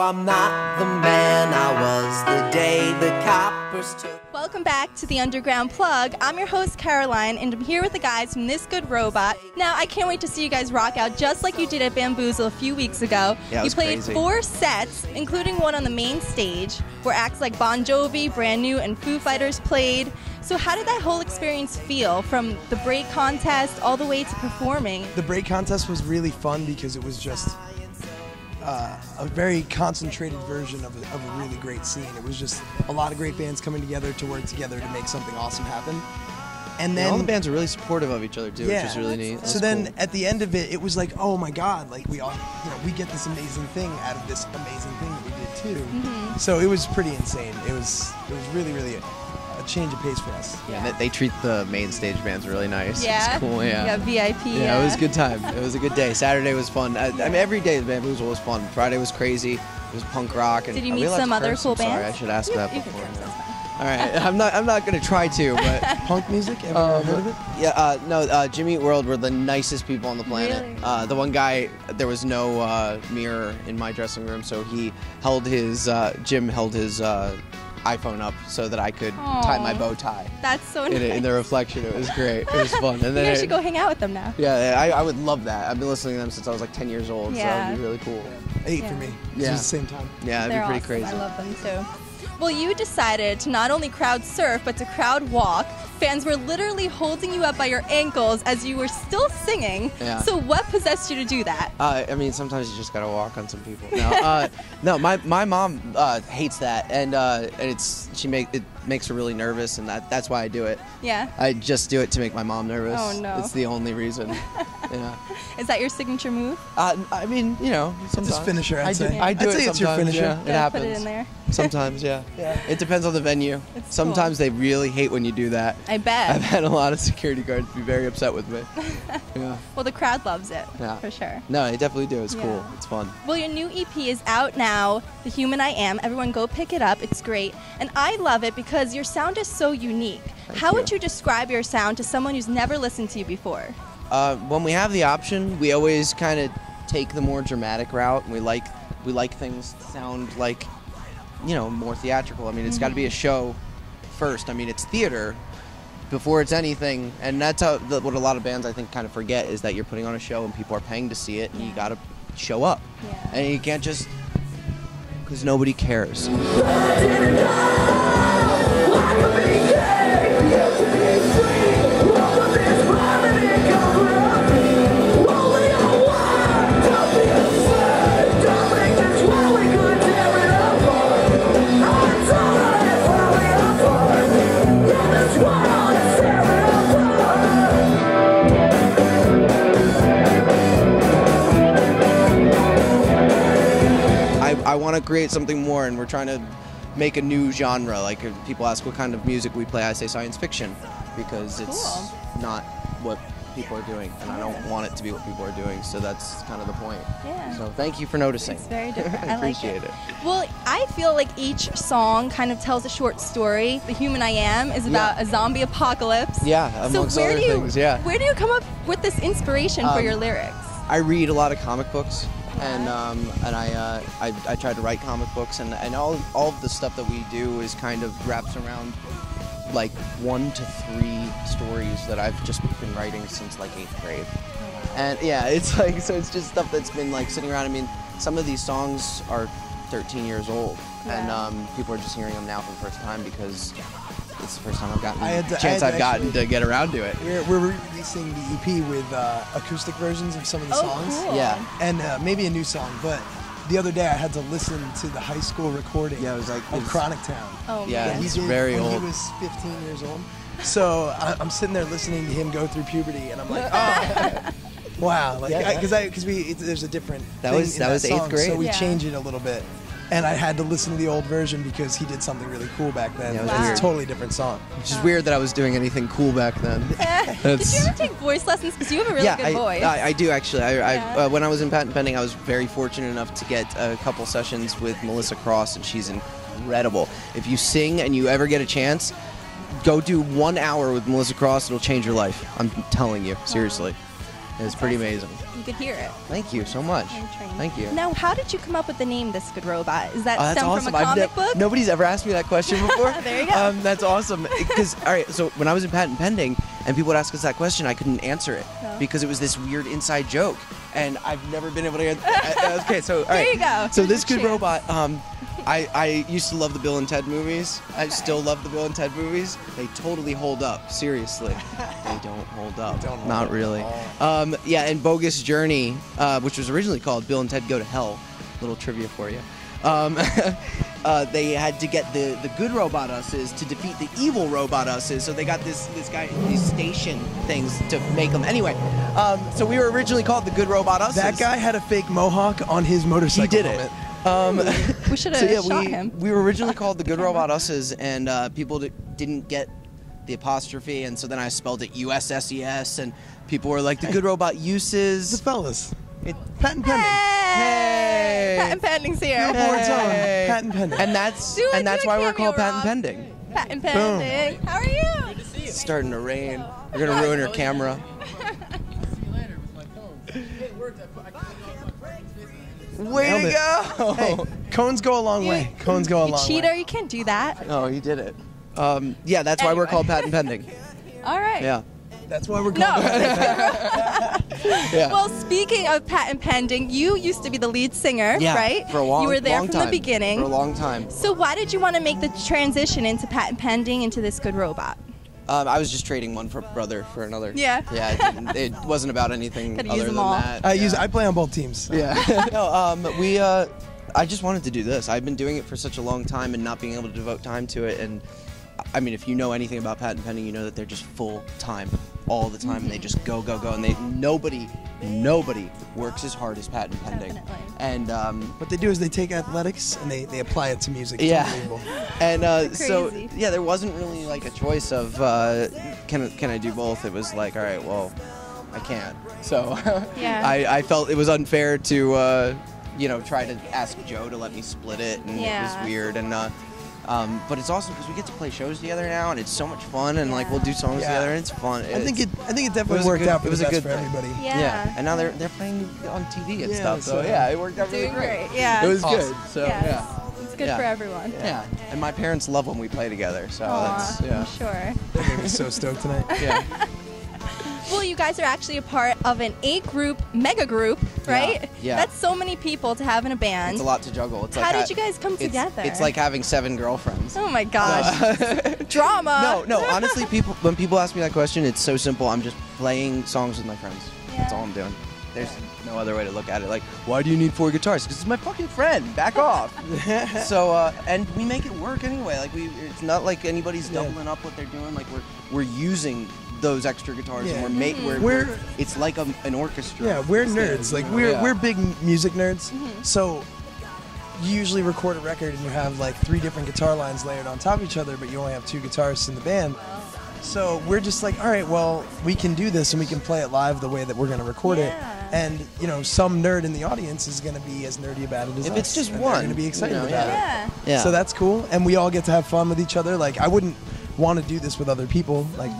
I'm not the man I was the day the coppers took. Welcome back to the Underground Plug. I'm your host Caroline, and I'm here with the guys from This Good Robot. Now, I can't wait to see you guys rock out just like you did at Bamboozle a few weeks ago. Yeah, you played crazy. 4 sets, including one on the main stage, where acts like Bon Jovi, Brand New, and Foo Fighters played. So how did that whole experience feel, from the break contest all the way to performing? The break contest was really fun because it was just a very concentrated version of a really great scene. It was just a lot of great bands coming together to work together to make something awesome happen. And then all the bands are really supportive of each other too, yeah, which is really neat. So then at the end of it, it was like, oh my God, like we all, we get this amazing thing out of this amazing thing that we did too. Mm-hmm. So it was pretty insane. It was really, really a change of pace for us. Yeah, and they treat the main stage bands really nice. Yeah, it's cool. Yeah, you got VIP. Yeah, it was a good time. It was a good day. Saturday was fun. I mean, every day the Bamboozle was fun. Friday was crazy. It was punk rock. And did you are we meet allowed some to other curse? cool I'm sorry, bands? I should ask that You can before. curse, that's fine. All right, I'm not gonna try to, but Punk music, ever heard of it? yeah, no, Jimmy Eat World were the nicest people on the planet. Really? The one guy, there was no mirror in my dressing room, so he held his Jim held his iPhone up so that I could tie my bow tie. That's so nice. In the reflection, it was great. It was fun. And You then guys should go hang out with them now. Yeah, I would love that. I've been listening to them since I was like 10 years old, so Yeah. that'd be really cool. 8 for me. It was the same time. Yeah, it'd They're be pretty awesome. crazy. I love them too. Well, you decided to not only crowd surf, but to crowd walk. Fans were literally holding you up by your ankles as you were still singing. Yeah. So what possessed you to do that? I mean, sometimes you just gotta walk on some people. No, my mom hates that, and it makes her really nervous, and that's why I do it. Yeah. I just do it to make my mom nervous. Oh, no. It's the only reason. Yeah. Is that your signature move? I mean, sometimes. Just finisher, I'd say. I do I'd it say it's your sometimes, finisher. yeah. It Yeah, happens. put it in there. Sometimes, yeah. Yeah. It depends on the venue. It's Sometimes they really hate when you do that. I bet. I've had a lot of security guards be very upset with me. Yeah. Well, the crowd loves it, Yeah. for sure. No, they definitely do. It's Yeah. cool. It's fun. Well, your new EP is out now, The Human I Am. Everyone go pick it up. It's great. And I love it because your sound is so unique. How would you describe your sound to someone who's never listened to you before? When we have the option, we always kind of take the more dramatic route, and we like things to sound like, more theatrical. I mean, it's got to be a show first. I mean, it's theater before it's anything, and that's what a lot of bands I think kind of forget, is that you're putting on a show and people are paying to see it, and you got to show up. Yeah. And you can't just, because nobody cares. I want to create something more, and we're trying to make a new genre. Like, if people ask what kind of music we play, I say science fiction, because it's not what people are doing, and I don't want it to be what people are doing, so that's kind of the point. Yeah. So thank you for noticing. It's very different. I I like appreciate it. it. Well, I feel like each song kind of tells a short story. The Human I Am is about a zombie apocalypse. Yeah, amongst so other things, yeah. Where do you come up with this inspiration for your lyrics? I read a lot of comic books, and I try to write comic books, and all of the stuff that we do is kind of wraps around like 1 to 3 stories that I've just been writing since like 8th grade. And yeah, it's like, so it's just stuff that's been like sitting around. I mean, some of these songs are 13 years old, and people are just hearing them now for the first time because it's the first time I've gotten to get around to it. We're releasing the EP with acoustic versions of some of the songs. Cool. Yeah. And maybe a new song, but the other day I had to listen to the high school recording of Chronic Town. Oh, Yeah, man. he's very when old. He was 15 years old. So I'm sitting there listening to him go through puberty, and I'm like, oh, wow, like because there's a different. That thing was in 8th song, grade. So we Yeah. change it a little bit, and I had to listen to the old version because he did something really cool back then. Yeah, it was It's weird. a totally different song. Which is weird that I was doing anything cool back then. Did you ever take voice lessons? Because you have a really good voice. I do actually. When I was in patent pending, I was very fortunate enough to get a couple sessions with Melissa Cross, and she's incredible. If you sing and you ever get a chance, go do 1 hour with Melissa Cross. It'll change your life. I'm telling you, seriously. It's pretty amazing. You could hear it. Thank you so much. Thank you. Now, how did you come up with the name This Good Robot? Is that That's stem awesome. from a comic book? Nobody's ever asked me that question before. There you go. That's awesome. Because, all right, so when I was in Patent Pending and people would ask us that question, I couldn't answer it because it was this weird inside joke. And I've never been able to answer. Okay, so, all right. There you go. So This Good Robot, I used to love the Bill and Ted movies. I still love the Bill and Ted movies. They totally hold up. Seriously. They don't hold up. Not really. Yeah, and Bogus Journey, which was originally called Bill and Ted Go to Hell. Little trivia for you. They had to get the good Robot-Us's to defeat the evil Robot-Us's, so they got this guy, these station things to make them. Anyway, so we were originally called the good Robot-Us's. That guy had a fake mohawk on his motorcycle. He did it. We should have shot him. We were originally called the good Robot-Us's, and people didn't get the apostrophe, and so then I spelled it U-S-S-E-S, and people were like, the good Robot-Uses. The fellas. Patent Pending. Hey! Patent Pending's here. Billboard's on. Patent Pending. And that's why we're called Patent Pending. Patent Pending. How are you? It's starting to rain. We're gonna ruin her camera. Way to go! Hey, cones go a long way. Cones go a long way. Cheater, you can't do that. Oh, he did it. Yeah, that's why we're called Patent Pending. All right. Yeah. That's why we're called. Yeah. Well, speaking of Patent Pending, you used to be the lead singer, right? For a long, you were there long from time. the beginning. For a long time. So why did you want to make the transition into Patent Pending into This Good Robot? I was just trading one brother for another. Yeah. Yeah. It wasn't about anything Gotta other use than them all. that. I play on both teams. So. Yeah. No. I just wanted to do this. I've been doing it for such a long time and not being able to devote time to it. And I mean, if you know anything about Patent Pending, you know that they're just full time all the time, and they just go, and nobody works as hard as Patent Pending. Definitely. And What they do is they take athletics and they apply it to music. It's yeah, unbelievable. and so Crazy. yeah, there wasn't really like a choice of can I do both. It was like, all right, well, I can't. So Yeah. I felt it was unfair to try to ask Joe to let me split it, and it was weird. And but it's awesome because we get to play shows together now, and it's so much fun. And like we'll do songs together, and it's fun. I think it definitely worked out for the best for everybody. Yeah. And now they're playing on TV and Yeah, stuff. So so- yeah, it worked out really Doing great. great. Yeah. It was Awesome. good. So Yes. yeah. It's good Yeah. for everyone. Yeah, and my parents love when we play together. So Aw, I'm sure. They made me so stoked tonight. yeah. Well, you guys are actually a part of an 8-group mega group, right? Yeah. That's so many people to have in a band. It's a lot to juggle. It's How like did you guys come together? It's like having 7 girlfriends. Oh my gosh. Drama. No. Honestly, when people ask me that question, it's so simple. I'm just playing songs with my friends. That's Yeah. all I'm doing. There's no other way to look at it. Like, why do you need 4 guitars? Because it's my fucking friend. Back off. So, and we make it work anyway. Like, it's not like anybody's doubling up what they're doing. Like, we're using those extra guitars, Yeah. and We're it's like an orchestra. Yeah, we're nerds. Like we're big music nerds. Mm-hmm. So you usually record a record and you have like 3 different guitar lines layered on top of each other, but you only have 2 guitarists in the band. So we're just like, all right, well, we can do this and we can play it live the way that we're going to record it. And some nerd in the audience is going to be as nerdy about it as If us. it's just and one, they're going to be excited about it. Yeah. Yeah. So that's cool, and we all get to have fun with each other. Like I wouldn't want to do this with other people. Like.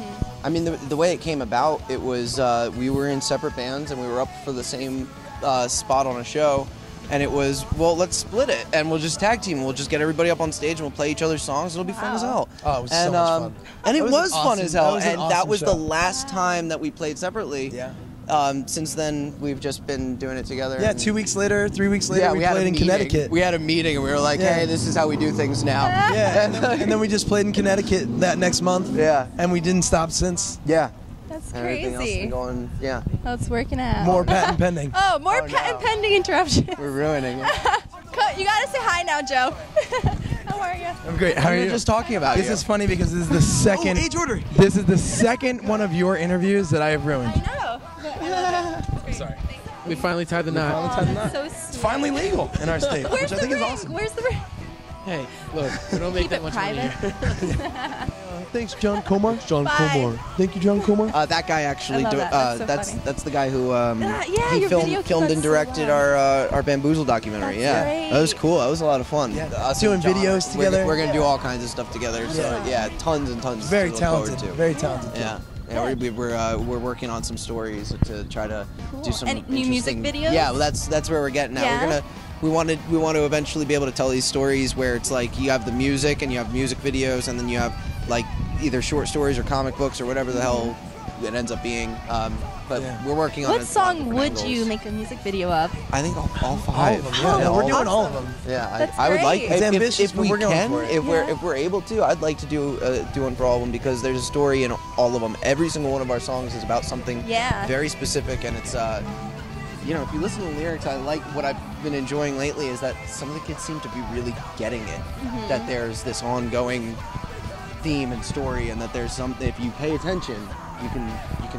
I mean, the way it came about, it was we were in separate bands and we were up for the same spot on a show, and it was, well, let's split it and we'll just tag team. We'll just get everybody up on stage and we'll play each other's songs. It'll be fun as hell. Oh, it was so much fun. And it That was was an fun awesome- as hell. that was an And awesome that was show. the last time that we played separately. Yeah. Since then, we've just been doing it together. Yeah, and- 2 weeks later, 3 weeks later, Yeah, we had played a in meeting. Connecticut. We had a meeting and we were like, Yeah. hey, this is how we do things now. Yeah, and then we just played in Connecticut that next month. Yeah. And we didn't stop since. Yeah. That's And everything else has crazy. been going, yeah. That's working out. More patent pending. Oh, more patent pending interruption. We're ruining it. You gotta say hi now, Joe. How are you? I'm great. How are We you? were just talking about This you. is funny because this is the second. age order. This is the second one of your interviews that I have ruined. I know. I'm sorry. We finally tied the knot. So It's finally legal in our state, Where's which I the think ring? is awesome. Where's the ring? Hey, look, we don't make Keep that it much money private. here. Thanks, John Comar. John Bye. Comar. Thank you, John Comar. That guy actually, I love that. That's so that's funny. that's the guy who yeah, he your video filmed came and out so directed well. our Bamboozle documentary. That's Yeah, great. that was cool. That was a lot of fun. Yeah. Us Doing and John, videos we're- together. We're gonna do all kinds of stuff together. So Yeah. yeah, tons and tons. Very to look forward talented. to. Very talented. Yeah, Yeah, Good. we're working on some stories to try to do some And new music interesting- videos? Yeah, well, that's where we're getting at. Yeah. We want to eventually be able to tell these stories where it's like you have the music and you have music videos and then you have like either short stories or comic books or whatever the hell it ends up being. But Yeah. we're working on What it. song would you make a music video of? I think all All five. of them. Yeah, we're doing all of them. Yeah, That's I would like great. It's if, ambitious, if but we we're going can, for it. if we're able to, I'd like to do one for all of them because there's a story in all of them. Every single one of our songs is about something Yeah. very specific, and it's you know, if you listen to the lyrics, I like what I've been enjoying lately is that some of the kids seem to be really getting it. That there's this ongoing theme and story, and that there's some. If you pay attention, you can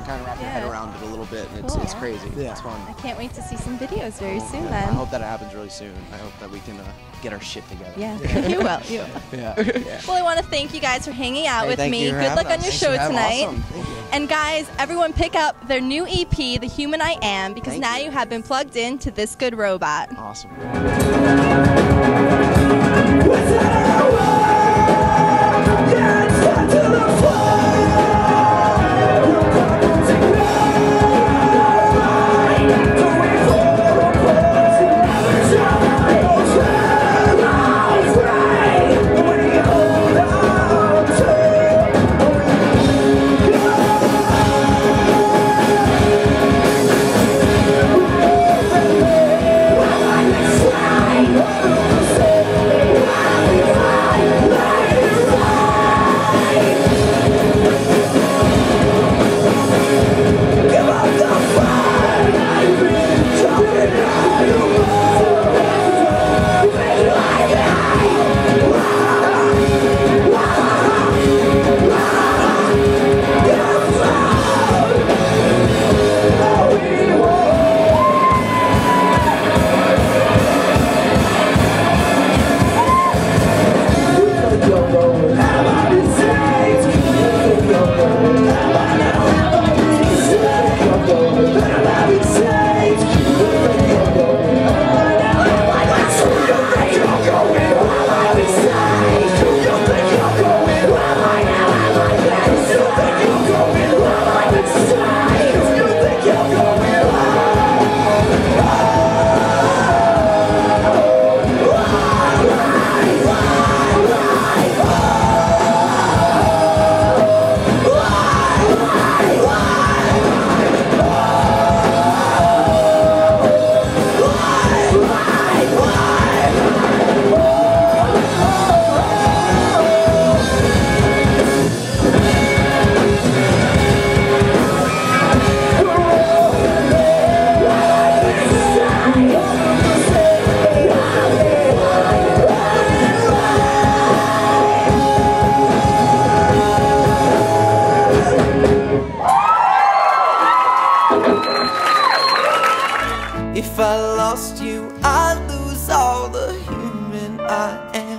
kind of wrap your head Yeah. around it a little bit, and Cool. it's crazy. Yeah. It's fun. I can't wait to see some videos very soon I then. hope that it happens really soon. I hope that we can get our shit together. Yeah, you will. You will. Yeah. Well, I want to thank you guys for hanging out Hey, with thank me. you for Good having luck on us. your Thanks show for having us. tonight. Awesome. Thank you. And guys, everyone pick up their new EP, The Human I Am, because Thank now you. you have been plugged into This Good Robot. Awesome. If I lost you, I'd lose all the human I am.